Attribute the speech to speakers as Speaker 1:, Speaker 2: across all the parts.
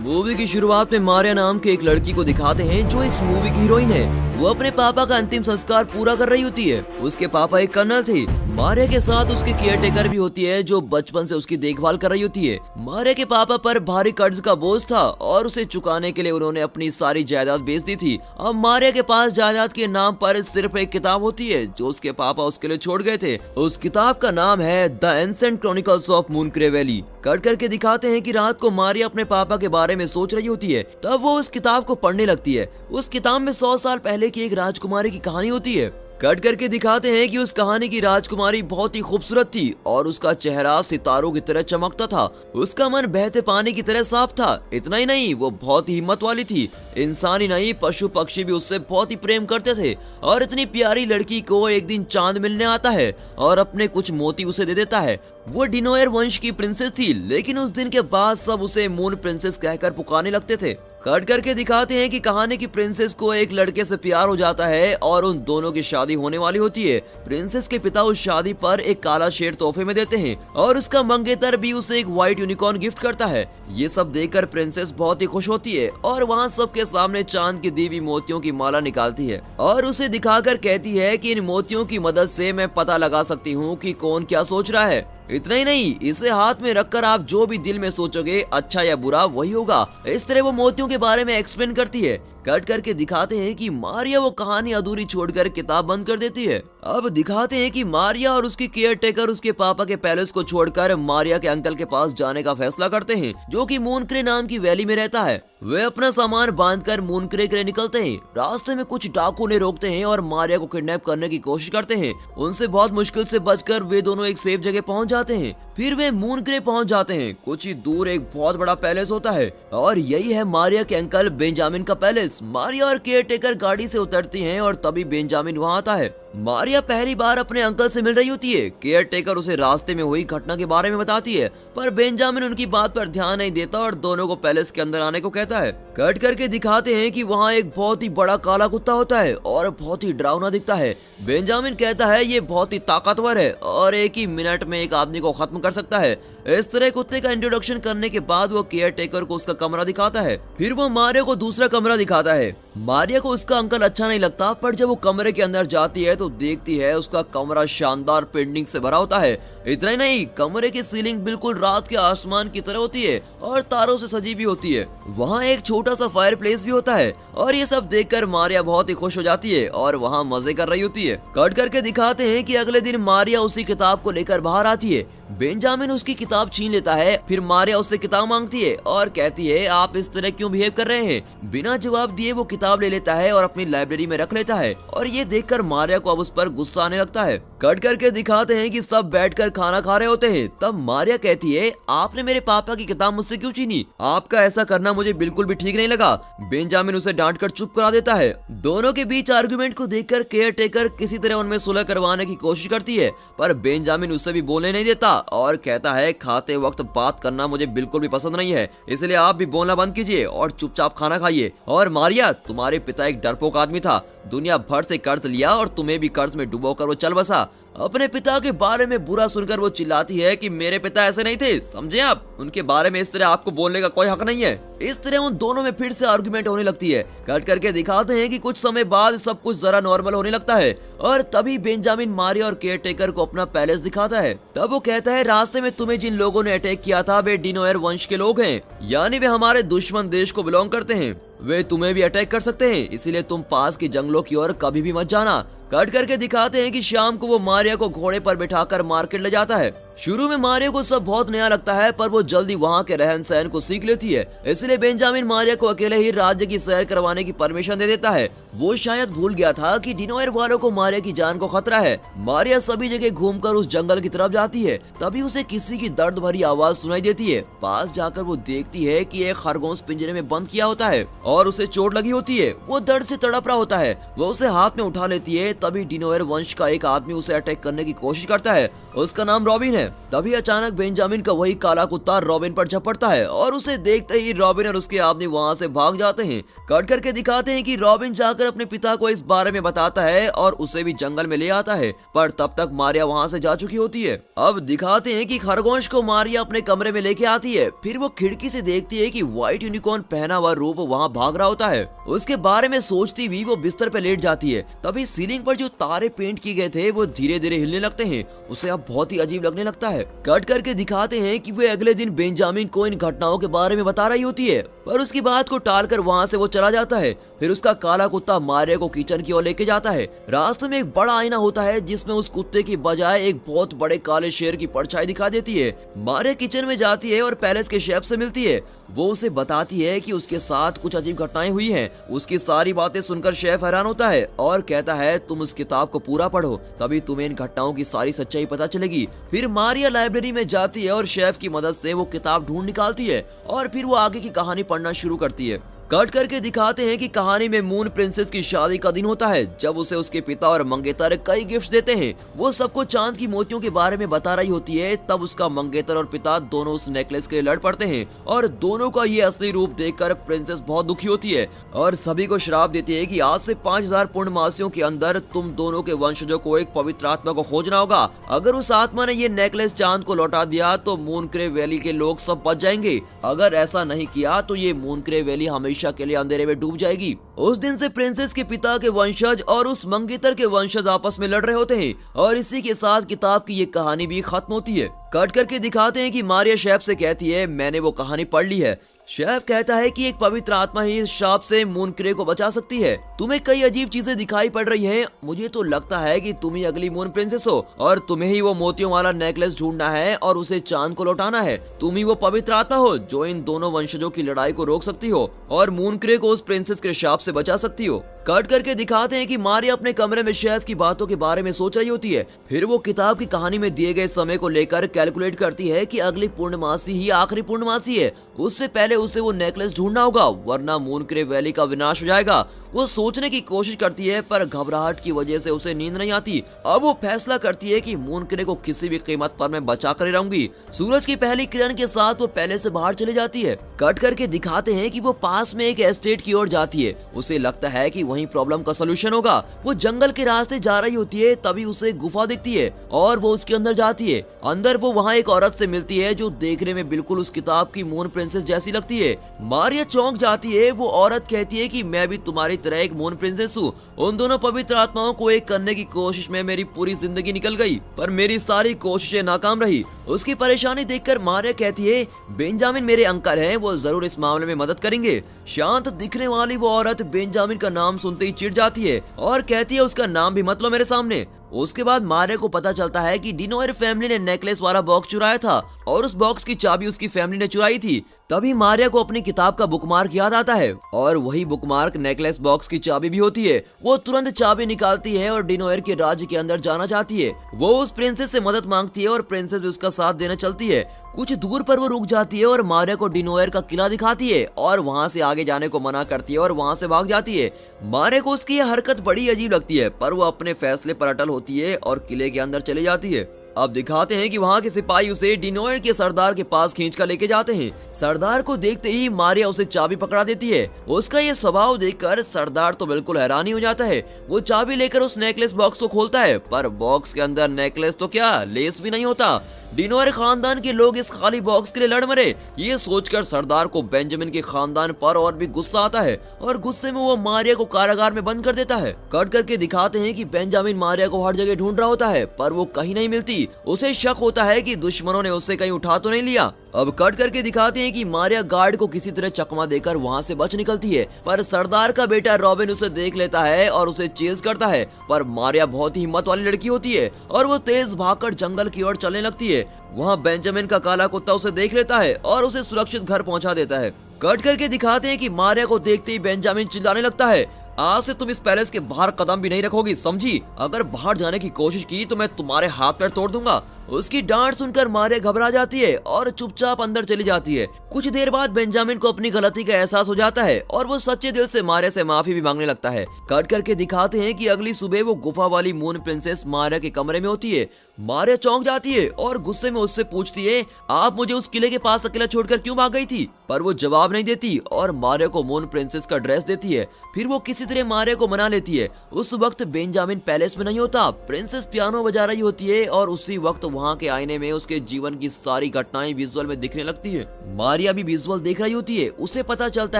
Speaker 1: Movie की शुरुआत में मारिया नाम के एक लड़की को दिखाते हैं जो इस मूवी की हीरोइन है। वो अपने पापा का अंतिम संस्कार पूरा कर रही होती है। उसके पापा एक कर्नल थे। मारिया के साथ उसकी केयरटेकर भी होती है जो बचपन से उसकी देखभाल कर रही होती है। मारिया के पापा पर भारी कर्ज का बोझ था और उसे चुकाने के लिए उन्होंने अपनी सारी जायदाद बेच दी थी। अब मारिया के पास जायदाद के नाम पर सिर्फ एक किताब होती है जो उसके पापा उसके लिए छोड़ गए थे। उस किताब का नाम है the ancient chronicles of Moonacre valley. Cut करके दिखाते हैं कि रात को मारिया अपने पापा के बारे में सोच रही होती है, तब वो उस किताब को पढ़ने लगती है। उस किताब में 100 साल पहले की एक राजकुमारी की कहानी होती है। कट करके दिखाते हैं कि उस कहानी की राजकुमारी बहुत ही खूबसूरत थी और उसका चेहरा सितारों की तरह चमकता था। उसका मन बहते पानी की तरह साफ था। इतना ही नहीं, वो बहुत ही हिम्मत वाली थी। इंसान ही नहीं, पशु पक्षी भी उससे बहुत ही प्रेम करते थे। और इतनी प्यारी लड़की को एक दिन चांद मिलने आता है और अपने कुछ मोती उसे दे देता है। वो डिनोयर वंश की प्रिंसेस थी, लेकिन उस दिन के बाद सब उसे मून प्रिंसेस कहकर पुकारने लगते थे। कट करके दिखाते हैं कि कहानी की प्रिंसेस को एक लड़के से प्यार हो जाता है और उन दोनों की शादी होने वाली होती है। प्रिंसेस के पिता उस शादी पर एक काला शेर तोहफे में देते हैं और उसका मंगेतर भी उसे एक व्हाइट यूनिकॉर्न गिफ्ट करता है। ये सब देखकर प्रिंसेस बहुत ही खुश होती है और वहाँ सबके सामने चांद की दी हुई मोतियों की माला निकालती है और उसे दिखाकर कहती है कि इन मोतियों की मदद से मैं पता लगा सकती हूँ कि कौन क्या सोच रहा है। इतना ही नहीं, इसे हाथ में रखकर आप जो भी दिल में सोचोगे, अच्छा या बुरा, वही होगा। इस तरह वो मोतियों के बारे में एक्सप्लेन करती है। कट करके दिखाते हैं कि मारिया वो कहानी अधूरी छोड़कर किताब बंद कर देती है। अब दिखाते हैं कि मारिया और उसकी केयरटेकर उसके पापा के पैलेस को छोड़कर मारिया के अंकल के पास जाने का फैसला करते हैं, जो कि मूनक्रे नाम की वैली में रहता है। वे अपना सामान बांधकर मूनक्रे के लिए निकलते हैं। रास्ते में कुछ डाकू उन्हें रोकते हैं और मारिया को किडनैप करने की कोशिश करते हैं। उनसे बहुत मुश्किल से बचकर वे दोनों एक सेफ जगह पहुंच जाते हैं। फिर वे मूनक्रे पहुंच जाते हैं। कुछ ही दूर एक बहुत बड़ा पैलेस होता है और यही है मारिया के अंकल बेंजामिन का पैलेस। मारिया और केयरटेकर गाड़ी से उतरती हैं और तभी बेंजामिन वहां आता है। मारिया पहली बार अपने अंकल से मिल रही होती है। केयरटेकर उसे रास्ते में हुई घटना के बारे में बताती है, पर बेंजामिन उनकी बात पर ध्यान नहीं देता और दोनों को पैलेस के अंदर आने को कहता है। कट करके दिखाते हैं कि वहाँ एक बहुत ही बड़ा काला कुत्ता होता है और बहुत ही डरावना दिखता है। बेंजामिन कहता है ये बहुत ही ताकतवर है और एक ही मिनट में एक आदमी को खत्म कर सकता है। इस तरह कुत्ते का इंट्रोडक्शन करने के बाद वो केयरटेकर को उसका कमरा दिखाता है। फिर वो मारिया को दूसरा कमरा दिखाता है। मारिया को उसका अंकल अच्छा नहीं लगता, पर जब वो कमरे के अंदर जाती है तो देखती है उसका कमरा शानदार पेंटिंग से भरा होता है। इतना ही नहीं, कमरे की सीलिंग बिल्कुल रात के आसमान की तरह होती है और तारों से सजी भी होती है। वहाँ एक छोटा सा फायर प्लेस भी होता है और ये सब देखकर मारिया बहुत ही खुश हो जाती है और वहाँ मजे कर रही होती है। कट करके दिखाते हैं कि अगले दिन मारिया उसी किताब को लेकर बाहर आती है। बेंजामिन उसकी किताब छीन लेता है। फिर मारिया उससे किताब मांगती है और कहती है आप इस तरह क्यों बिहेव कर रहे हैं। बिना जवाब दिए वो किताब ले लेता है और अपनी लाइब्रेरी में रख लेता है और ये देखकर मारिया को अब उस पर गुस्सा आने लगता है। कट करके दिखाते हैं कि सब बैठकर खाना खा रहे होते हैं। तब मारिया कहती है आपने मेरे पापा की किताब मुझसे क्यों छीनी? आपका ऐसा करना मुझे बिल्कुल भी ठीक नहीं लगा। बेंजामिन उसे डांट कर चुप करा देता है। दोनों के बीच आर्गुमेंट को देखकर केयरटेकर किसी तरह उनमें सुलह करवाने की कोशिश करती है, पर बेंजामिन उससे भी बोलने नहीं देता और कहता है खाते वक्त बात करना मुझे बिल्कुल भी पसंद नहीं है, इसलिए आप भी बोलना बंद कीजिए और चुपचाप खाना खाइए। और मारिया, तुम्हारे पिता एक डरपोक आदमी था, दुनिया भर से कर्ज लिया और तुम्हें भी कर्ज में डुबोकर वो चल बसा। अपने पिता के बारे में बुरा सुनकर वो चिल्लाती है कि मेरे पिता ऐसे नहीं थे, समझे आप? उनके बारे में इस तरह आपको बोलने का कोई हक नहीं है। इस तरह उन दोनों में फिर से आर्गुमेंट होने लगती है। कट करके दिखाते हैं कि कुछ समय बाद सब कुछ जरा नॉर्मल होने लगता है और तभी बेंजामिन मारिया और केयरटेकर को अपना पैलेस दिखाता है। तब वो कहता है रास्ते में तुम्हें जिन लोगों ने अटैक किया था वे डिनोयर वंश के लोग हैं, यानी वे हमारे दुश्मन देश को बिलोंग करते हैं। वे तुम्हें भी अटैक कर सकते हैं, इसलिए तुम पास के जंगलों की ओर कभी भी मत जाना। कट करके दिखाते हैं कि शाम को वो मारिया को घोड़े पर बिठाकर मार्केट ले जाता है। शुरू में मारिया को सब बहुत नया लगता है, पर वो जल्दी वहाँ के रहन सहन को सीख लेती है। इसलिए बेंजामिन मारिया को अकेले ही राज्य की सैर करवाने की परमिशन दे देता है। वो शायद भूल गया था कि डिनोयर वालों को मारिया की जान को खतरा है। मारिया सभी जगह घूमकर उस जंगल की तरफ जाती है। तभी उसे किसी की दर्द भरी आवाज सुनाई देती है। पास जाकर वो देखती है कि एक खरगोश पिंजरे में बंद किया होता है और उसे चोट लगी होती है। वो दर्द से तड़प रहा होता है। वो उसे हाथ में उठा लेती है। तभी डिनोयर वंश का एक आदमी उसे अटैक करने की कोशिश करता है। उसका नाम रॉबिन है। तभी अचानक बेंजामिन का वही काला कुत्ता रॉबिन पर झपटता है और उसे देखते ही रॉबिन और उसके आदमी वहाँ से भाग जाते हैं। कट करके दिखाते हैं कि रॉबिन जाकर अपने पिता को इस बारे में बताता है और उसे भी जंगल में ले आता है, पर तब तक मारिया वहाँ से जा चुकी होती है। अब दिखाते हैं कि खरगोश को मारिया अपने कमरे में लेके आती है। फिर वो खिड़की से देखती है कि व्हाइट यूनिकॉर्न पहना हुआ रूप वहाँ भाग रहा होता है। उसके बारे में सोचती हुई वो बिस्तर पे लेट जाती है। तभी सीलिंग पर जो तारे पेंट किए गए थे वो धीरे धीरे हिलने लगते हैं। उसे अब बहुत ही अजीब लगने लगता है। कट करके दिखाते हैं कि वो अगले दिन बेंजामिन को इन घटनाओं के बारे में बता रही होती है, पर उसकी बात को टालकर वहाँ से वो चला जाता है। फिर उसका काला कुत्ता मारिया को किचन की ओर लेके जाता है। रास्ते में एक बड़ा आईना होता है जिसमें उस कुत्ते की बजाय एक बहुत बड़े काले शेर की परछाई दिखा देती है। मारिया किचन में जाती है और पैलेस के शेफ से मिलती है। वो उसे बताती है कि उसके साथ कुछ अजीब घटनाएं हुई हैं। उसकी सारी बातें सुनकर शेफ हैरान होता है और कहता है तुम उस किताब को पूरा पढ़ो, तभी तुम्हें इन घटनाओं की सारी सच्चाई पता चलेगी। फिर मारिया लाइब्रेरी में जाती है और शेफ की मदद से वो किताब ढूंढ निकालती है और फिर वो आगे की कहानी पढ़ना शुरू करती है। कट करके दिखाते हैं कि कहानी में मून प्रिंसेस की शादी का दिन होता है, जब उसे उसके पिता और मंगेतर कई गिफ्ट देते हैं। वो सबको चांद की मोतियों के बारे में बता रही होती है। तब उसका मंगेतर और पिता दोनों उस नेकलेस के लिए लड़ पड़ते हैं और दोनों का ये असली रूप देखकर प्रिंसेस बहुत दुखी होती है और सभी को श्राप देती है कि आज से 5000 पूर्णमासियों के अंदर तुम दोनों के वंशजों को एक पवित्र आत्मा को खोजना होगा। अगर उस आत्मा ने ये नेकलेस चांद को लौटा दिया तो मूनक्रे वैली के लोग सब बच जाएंगे, अगर ऐसा नहीं किया तो ये मूनक्रे वैली हमेशा के लिए अंधेरे में डूब जाएगी। उस दिन से प्रिंसेस के पिता के वंशज और उस मंगेतर के वंशज आपस में लड़ रहे होते हैं और इसी के साथ किताब की ये कहानी भी खत्म होती है। कट करके दिखाते हैं कि मारिया शेफ से कहती है मैंने वो कहानी पढ़ ली है। शेफ कहता है कि एक पवित्र आत्मा ही इस शाप से मूनक्रे को बचा सकती है। तुम्हें कई अजीब चीजें दिखाई पड़ रही हैं। मुझे तो लगता है कि तुम ही अगली मून प्रिंसेस हो और तुम्हें ही वो मोतियों वाला नेकलेस ढूंढना है और उसे चांद को लौटाना है। तुम ही वो पवित्र आत्मा हो जो इन दोनों वंशजों की लड़ाई को रोक सकती हो और मूनक्रे को उस प्रिंसेस के शाप से बचा सकती हो। कट करके दिखाते हैं कि मारिया अपने कमरे में शेफ की बातों के बारे में सोच रही होती है। फिर वो किताब की कहानी में दिए गए समय को लेकर कैलकुलेट करती है कि अगली पूर्णमासी ही आखिरी पूर्णमासी है। उससे पहले उसे वो नेकलेस ढूंढना होगा वरना मूनक्रे वैली का विनाश हो जाएगा। वो सोचने की कोशिश करती है पर घबराहट की वजह से उसे नींद नहीं आती। अब वो फैसला करती है कि मूनक्रे को किसी भी कीमत पर मैं बचा कर रहूंगी। सूरज की पहली किरण के साथ वो पहले से बाहर चली जाती है। कट करके दिखाते हैं कि वो पास में एक एस्टेट की ओर जाती है। उसे लगता है कि वहीं प्रॉब्लम का सलूशन होगा। वो जंगल के रास्ते जा रही होती है, तभी उसे गुफा दिखती है और वो उसके अंदर जाती है। अंदर वो वहाँ एक औरत से मिलती है जो देखने में बिल्कुल उस किताब की मून प्रिंसेस जैसी लगती है। मारिया चौंक जाती है। वो औरत कहती है कि मैं भी तुम्हारी तरह एक मून प्रिंसेस हूँ। उन दोनों पवित्र आत्माओं को एक करने की कोशिश में मेरी पूरी जिंदगी निकल गई, पर मेरी सारी कोशिशें नाकाम रही। उसकी परेशानी देखकर मारिया कहती है बेंजामिन मेरे अंकल हैं, वो जरूर इस मामले में मदद करेंगे। शांत दिखने वाली वो औरत बेंजामिन का नाम सुनते ही चिढ़ जाती है और कहती है उसका नाम भी मत लो मेरे सामने। उसके बाद मारिया को पता चलता है कि डिनोयर फैमिली ने नेकलेस वाला बॉक्स चुराया था और उस बॉक्स की चाबी उसकी फैमिली ने चुराई थी। तभी मारिया को अपनी किताब का बुकमार्क याद आता है और वही बुकमार्क नेकलेस बॉक्स की चाबी भी होती है। वो तुरंत चाबी निकालती है और डिनोयर के राज्य के अंदर जाना चाहती है। वो उस प्रिंसेस से मदद मांगती है और प्रिंसेस भी उसका साथ देने चलती है। कुछ दूर पर वो रुक जाती है और मारिया को डिनोयर का किला दिखाती है और वहाँ से आगे जाने को मना करती है और वहाँ से भाग जाती है। मारिया को उसकी यह हरकत बड़ी अजीब लगती है, पर वो अपने फैसले पर अटल होती है और किले के अंदर चली जाती है। अब दिखाते हैं कि वहाँ के सिपाही उसे डिनोयर के सरदार के पास खींच कर लेके जाते हैं। सरदार को देखते ही मारिया उसे चाबी पकड़ा देती है। उसका ये स्वभाव देखकर सरदार तो बिल्कुल हैरान ही हो जाता है। वो चाबी लेकर उस नेकलेस बॉक्स को खोलता है, पर बॉक्स के अंदर नेकलेस तो क्या लेस भी नहीं होता। डिनोयर खानदान के लोग इस खाली बॉक्स के लिए लड़ मरे। ये सोचकर सरदार को बेंजामिन के खानदान पर और भी गुस्सा आता है और गुस्से में वो मारिया को कारागार में बंद कर देता है। कट करके दिखाते हैं कि बेंजामिन मारिया को हर जगह ढूंढ रहा होता है, पर वो कहीं नहीं मिलती। उसे शक होता है कि दुश्मनों ने उसे कहीं उठा तो नहीं लिया। अब कट करके दिखाते हैं कि मारिया गार्ड को किसी तरह चकमा देकर वहाँ से बच निकलती है, पर सरदार का बेटा रॉबिन उसे देख लेता है और उसे चेज करता है। पर मारिया बहुत ही हिम्मत वाली लड़की होती है और वो तेज भागकर जंगल की ओर चलने लगती है। वहाँ बेंजामिन का काला कुत्ता उसे देख लेता है और उसे सुरक्षित घर पहुँचा देता है। कट करके दिखाते हैं कि मारिया को देखते ही बेंजामिन चिल्लाने लगता है, आज से तुम इस पैलेस के बाहर कदम भी नहीं रखोगी, समझी? अगर बाहर जाने की कोशिश की तो मैं तुम्हारे हाथ पैर तोड़ दूंगा। उसकी डांट सुनकर मारिया घबरा जाती है और चुपचाप अंदर चली जाती है। कुछ देर बाद बेंजामिन को अपनी गलती का एहसास हो जाता है और वो सच्चे दिल से मारिया से माफी भी मांगने लगता है। कट करके दिखाते हैं कि अगली सुबह वो गुफा वाली मून प्रिंसेस मारिया के कमरे में होती है। मारिया चौंक जाती है और गुस्से में उससे पूछती है, आप मुझे उस किले के पास अकेला छोड़कर क्यों भाग गई थी? पर वो जवाब नहीं देती और मारिया को मून प्रिंसेस का ड्रेस देती है। फिर वो किसी तरह मारिया को मना लेती है। उस वक्त बेंजामिन पैलेस में नहीं होता, प्रिंसेस पियानो बजा रही होती है और उसी वक्त वहाँ के आईने में उसके जीवन की सारी घटनाएं विजुअल में दिखने लगती है। मारिया भी विजुअल देख रही होती है। उसे पता चलता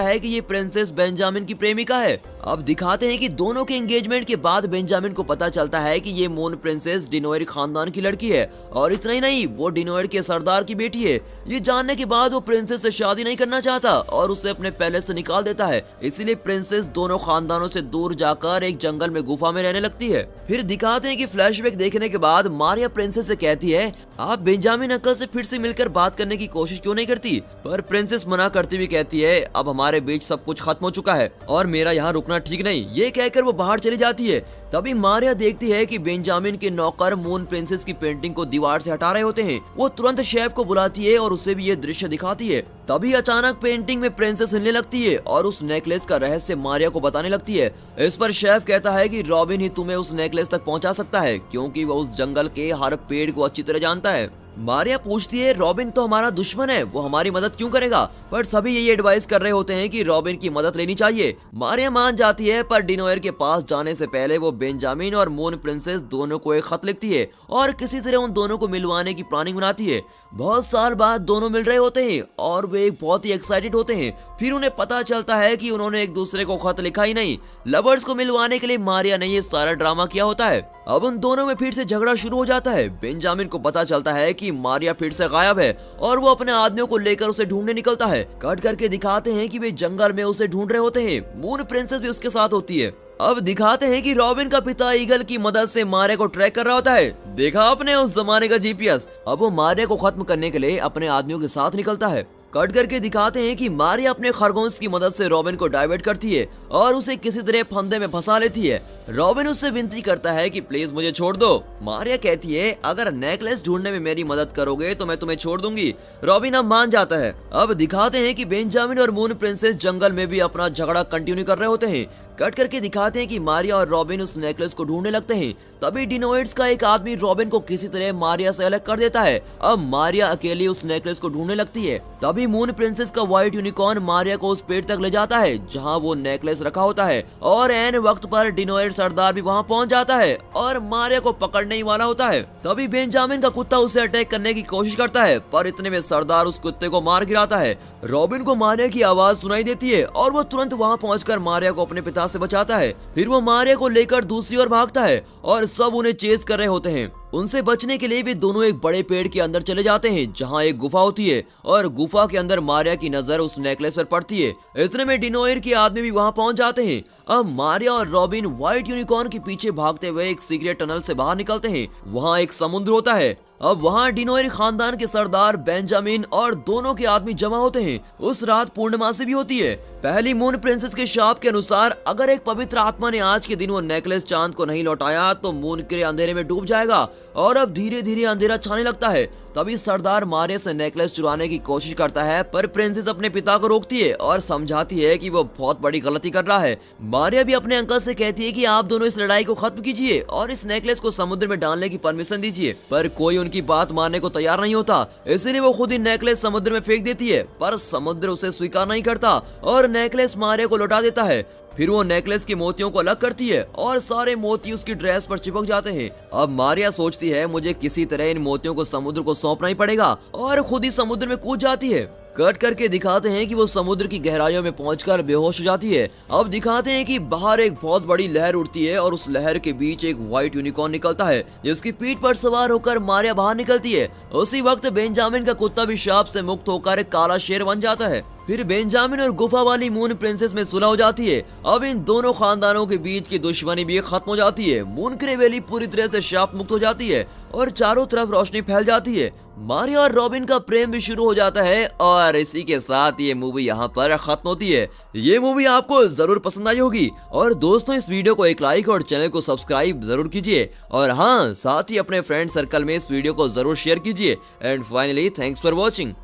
Speaker 1: है कि ये प्रिंसेस बेंजामिन की प्रेमिका है। अब दिखाते हैं कि दोनों के एंगेजमेंट के बाद बेंजामिन को पता चलता है कि ये मून प्रिंसेस डिनोयर खानदान की लड़की है और इतना ही नहीं, वो डिनोयर के सरदार की बेटी है। ये जानने के बाद वो प्रिंसेस से शादी नहीं करना चाहता और उसे अपने पैलेस से निकाल देता है। इसीलिए प्रिंसेस दोनों खानदानों से दूर जाकर एक जंगल में गुफा में रहने लगती है। फिर दिखाते हैं कि फ्लैशबैक देखने के बाद मारिया प्रिंसेस से कहती है, आप बेंजामिन अंकल से फिर से मिलकर बात करने की कोशिश क्यों नहीं करती? पर प्रिंसेस मना करती हुई कहती है, अब हमारे बीच सब कुछ खत्म हो चुका है और मेरा यहाँ रुकना ठीक नहीं। ये कहकर वो बाहर चली जाती है। तभी मारिया देखती है कि बेंजामिन के नौकर मून प्रिंसेस की पेंटिंग को दीवार से हटा रहे होते हैं। वो तुरंत शेफ को बुलाती है और उसे भी ये दृश्य दिखाती है। तभी अचानक पेंटिंग में प्रिंसेस हिलने लगती है और उस नेकलेस का रहस्य मारिया को बताने लगती है। इस पर शेफ कहता है कि रॉबिन ही तुम्हें उस नेकलेस तक पहुंचा सकता है, क्योंकि वो उस जंगल के हर पेड़ को अच्छी तरह जानता है। मारिया पूछती है, रॉबिन तो हमारा दुश्मन है, वो हमारी मदद क्यों करेगा? पर सभी यही एडवाइस कर रहे होते हैं कि रॉबिन की मदद लेनी चाहिए। मारिया मान जाती है, पर डिनोयर के पास जाने से पहले वो बेंजामिन और मून प्रिंसेस दोनों को एक खत लिखती है और किसी तरह उन दोनों को मिलवाने की प्लानिंग बनाती है। बहुत साल बाद दोनों मिल रहे होते हैं और वे बहुत ही एक्साइटेड होते हैं। फिर उन्हें पता चलता है कि उन्होंने एक दूसरे को खत लिखा ही नहीं, लवर्स को मिलवाने के लिए मारिया ने ये सारा ड्रामा किया होता है। अब उन दोनों में फिर से झगड़ा शुरू हो जाता है। बेंजामिन को पता चलता है कि मारिया फिर से गायब है और वो अपने आदमियों को लेकर उसे ढूंढने निकलता है। कट करके दिखाते हैं कि वे जंगल में उसे ढूंढ रहे होते हैं। मून प्रिंसेस भी उसके साथ होती है। अब दिखाते हैं कि रॉबिन का पिता ईगल की मदद से मारिया को ट्रैक कर रहा होता है। देखा आपने उस जमाने का जीपीएस। अब वो मारिया को खत्म करने के लिए अपने आदमियों के साथ निकलता है। कट करके दिखाते हैं कि मारिया अपने खरगोश की मदद से रॉबिन को डाइवर्ट करती है और उसे किसी तरह फंदे में फंसा लेती है। रॉबिन उससे विनती करता है कि प्लीज मुझे छोड़ दो। मारिया कहती है, अगर नेकलेस ढूंढने में मेरी मदद करोगे तो मैं तुम्हें छोड़ दूंगी। रॉबिन अब मान जाता है। अब दिखाते हैं कि बेंजामिन और मून प्रिंसेस जंगल में भी अपना झगड़ा कंटिन्यू कर रहे होते हैं। कट करके दिखाते हैं कि मारिया और रॉबिन उस नेकलेस को ढूंढने लगते हैं। तभी डिनोइड्स का एक आदमी रॉबिन को किसी तरह मारिया से अलग कर देता है। अब मारिया अकेली उस नेकलेस को ढूंढने लगती है। तभी मून प्रिंसेस का व्हाइट यूनिकॉर्न मारिया को उस पेड़ तक ले जाता है जहां वो नेकलेस रखा होता है और एन वक्त पर डिनोइड सरदार भी वहां पहुंच जाता है और मारिया को पकड़ने ही वाला होता है। तभी बेंजामिन का कुत्ता उसे अटैक करने की कोशिश करता है, पर इतने में सरदार उस कुत्ते को मार गिराता है। रॉबिन को मारिया की आवाज सुनाई देती है और वो तुरंत वहां पहुंचकर मारिया को अपने पिता से बचाता है। फिर वो मारिया को लेकर दूसरी ओर भागता है और सब उन्हें चेस कर रहे होते हैं। उनसे बचने के लिए वे दोनों एक बड़े पेड़ के अंदर चले जाते हैं जहां एक गुफा होती है और गुफा के अंदर मारिया की नजर उस नेकलेस पर पड़ती है। इतने में डिनोयर के आदमी भी वहां पहुंच जाते हैं। अब मारिया और रॉबिन व्हाइट यूनिकॉर्न के पीछे भागते हुए एक सीक्रेट टनल से बाहर निकलते हैं। वहां एक समुद्र होता है। अब वहां डिनोयर खानदान के सरदार बेंजामिन और दोनों के आदमी जमा होते हैं। उस रात पूर्णमासी भी होती है। पहली मून प्रिंसेस के शाप के अनुसार अगर एक पवित्र आत्मा ने आज के दिन वो नेकलेस चांद को नहीं लौटाया तो मून के अंधेरे में डूब जाएगा और अब धीरे धीरे अंधेरा छाने लगता है। तभी सरदार मारिया से नेकलेस चुराने की कोशिश करता है, पर प्रिंसेस अपने पिता को रोकती है और समझाती है कि वो बहुत बड़ी गलती कर रहा है। मारिया भी अपने अंकल से कहती है कि आप दोनों इस लड़ाई को खत्म कीजिए और इस नेकलेस को समुद्र में डालने की परमिशन दीजिए, पर कोई उनकी बात मानने को तैयार नहीं होता। इसीलिए वो खुद ही नेकलेस समुद्र में फेंक देती है, पर समुद्र उसे स्वीकार नहीं करता और नेकलेस मारिया को लौटा देता है। फिर वो नेकलेस के मोतियों को अलग करती है और सारे मोती उसकी ड्रेस पर चिपक जाते हैं। अब मारिया सोचती है मुझे किसी तरह इन मोतियों को समुद्र को सौंपना ही पड़ेगा और खुद ही समुद्र में कूद जाती है। कट करके दिखाते हैं कि वो समुद्र की गहराइयों में पहुंचकर बेहोश हो जाती है। अब दिखाते हैं कि बाहर एक बहुत बड़ी लहर उठती है और उस लहर के बीच एक व्हाइट यूनिकॉर्न निकलता है जिसकी पीठ पर सवार होकर मारिया बाहर निकलती है। उसी वक्त बेंजामिन का कुत्ता भी शाप से मुक्त होकर एक काला शेर बन जाता है। फिर बेंजामिन और गुफा वाली मून प्रिंसेस में सुलह हो जाती है। अब इन दोनों खानदानों के बीच की दुश्मनी भी खत्म हो जाती है। मून क्रे वैली पूरी तरह से शाप मुक्त हो जाती है और चारों तरफ रोशनी फैल जाती है। मारिया और रॉबिन का प्रेम भी शुरू हो जाता है और इसी के साथ ये मूवी यहाँ पर खत्म होती है। ये मूवी आपको जरूर पसंद आई होगी और दोस्तों इस वीडियो को एक लाइक और चैनल को सब्सक्राइब जरूर कीजिए और हाँ साथ ही अपने फ्रेंड सर्कल में इस वीडियो को जरूर शेयर कीजिए। And finally thanks for watching.